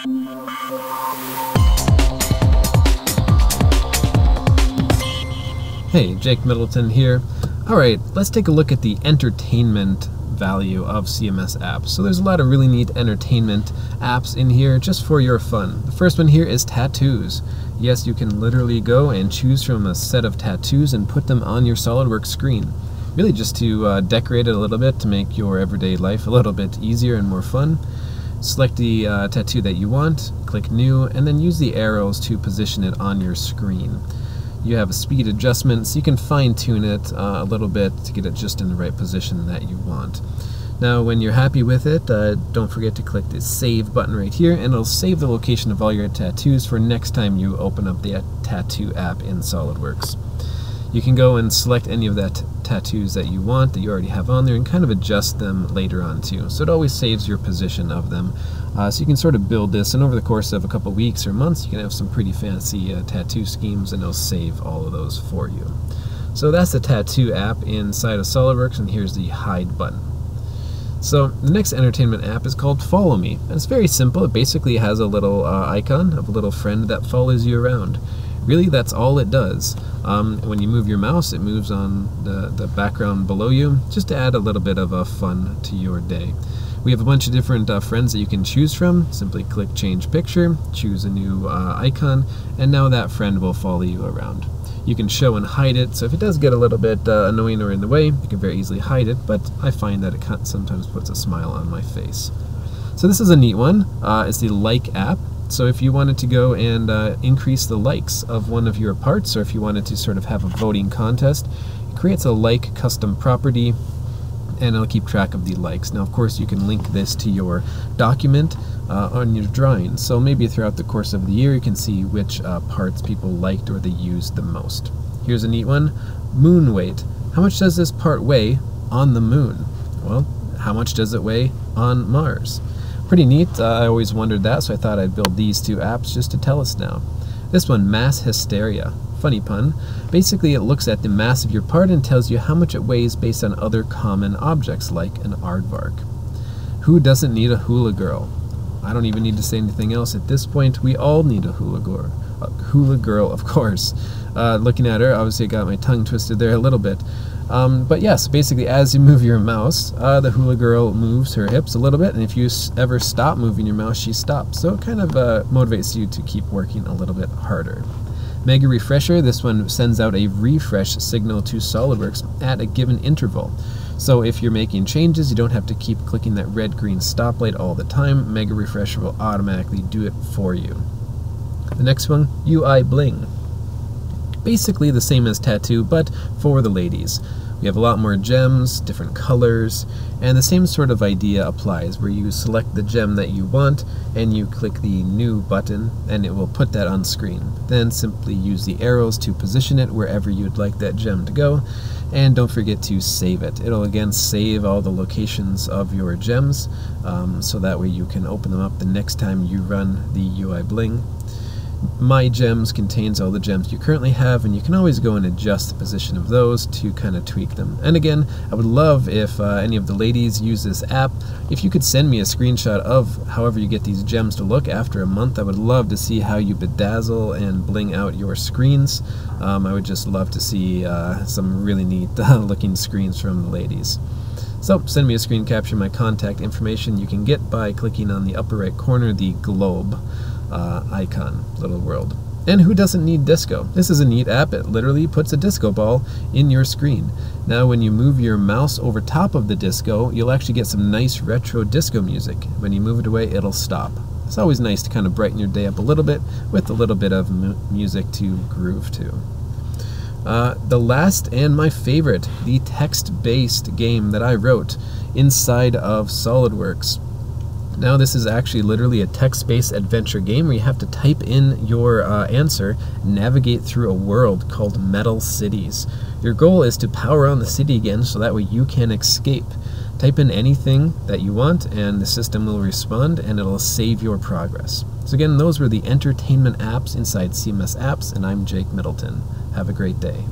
Hey, Jake Middleton here. Alright, let's take a look at the entertainment value of CMS apps. So there's a lot of really neat entertainment apps in here just for your fun. The first one here is tattoos. Yes, you can literally go and choose from a set of tattoos and put them on your SOLIDWORKS screen. Really just to decorate it a little bit to make your everyday life a little bit easier and more fun. Select the tattoo that you want, click new, and then use the arrows to position it on your screen. You have a speed adjustment, so you can fine-tune it a little bit to get it just in the right position that you want. Now, when you're happy with it, don't forget to click the Save button right here, and it'll save the location of all your tattoos for next time you open up the tattoo app in SOLIDWORKS. You can go and select any of the tattoos that you want, that you already have on there, and kind of adjust them later on too. So it always saves your position of them. So you can sort of build this, and over the course of a couple weeks or months, you can have some pretty fancy tattoo schemes, and it'll save all of those for you. So that's the tattoo app inside of SOLIDWORKS, and here's the hide button. So the next entertainment app is called Follow Me, and it's very simple. It basically has a little icon of a little friend that follows you around. Really, that's all it does. When you move your mouse, it moves on the background below you, just to add a little bit of fun to your day. We have a bunch of different friends that you can choose from. Simply click Change Picture, choose a new icon, and now that friend will follow you around. You can show and hide it, so if it does get a little bit annoying or in the way, you can very easily hide it, but I find that it sometimes puts a smile on my face. So this is a neat one. It's the Like app. So if you wanted to go and increase the likes of one of your parts, or if you wanted to sort of have a voting contest, it creates a like custom property, and it'll keep track of the likes. Now, of course, you can link this to your document on your drawing. So maybe throughout the course of the year, you can see which parts people liked or they used the most. Here's a neat one. Moon weight. How much does this part weigh on the moon? Well, how much does it weigh on Mars? Pretty neat. I always wondered that, so I thought I'd build these two apps just to tell us now. This one, mass hysteria. Funny pun. Basically, it looks at the mass of your part and tells you how much it weighs based on other common objects, like an aardvark. Who doesn't need a hula girl? I don't even need to say anything else at this point. We all need a hula girl. A hula girl, of course. Looking at her, obviously I got my tongue twisted there a little bit. But yes, basically as you move your mouse, the hula girl moves her hips a little bit, and if you ever stop moving your mouse, she stops. So it kind of motivates you to keep working a little bit harder. Mega Refresher, this one sends out a refresh signal to SOLIDWORKS at a given interval. So if you're making changes, you don't have to keep clicking that red-green stoplight all the time. Mega Refresher will automatically do it for you. The next one, UI Bling. Basically the same as Tattoo, but for the ladies. We have a lot more gems, different colors, and the same sort of idea applies, where you select the gem that you want and you click the new button and it will put that on screen. Then simply use the arrows to position it wherever you'd like that gem to go, and don't forget to save it. It'll again save all the locations of your gems, so that way you can open them up the next time you run the UI Bling. My Gems contains all the gems you currently have, and you can always go and adjust the position of those to kind of tweak them. And again, I would love if any of the ladies use this app, if you could send me a screenshot of however you get these gems to look after a month. I would love to see how you bedazzle and bling out your screens. I would just love to see some really neat looking screens from the ladies. So send me a screen capture. My contact information you can get by clicking on the upper right corner, the globe icon, little world. And who doesn't need disco? This is a neat app. It literally puts a disco ball in your screen. Now when you move your mouse over top of the disco, you'll actually get some nice retro disco music. When you move it away, it'll stop. It's always nice to kind of brighten your day up a little bit with a little bit of music to groove to. The last and my favorite, the text-based game that I wrote inside of SOLIDWORKS. Now this is actually literally a text-based adventure game where you have to type in your answer, navigate through a world called Metal Cities. Your goal is to power on the city again so that way you can escape. Type in anything that you want and the system will respond and it'll save your progress. So again, those were the entertainment apps inside CMSapps, and I'm Jake Middleton. Have a great day.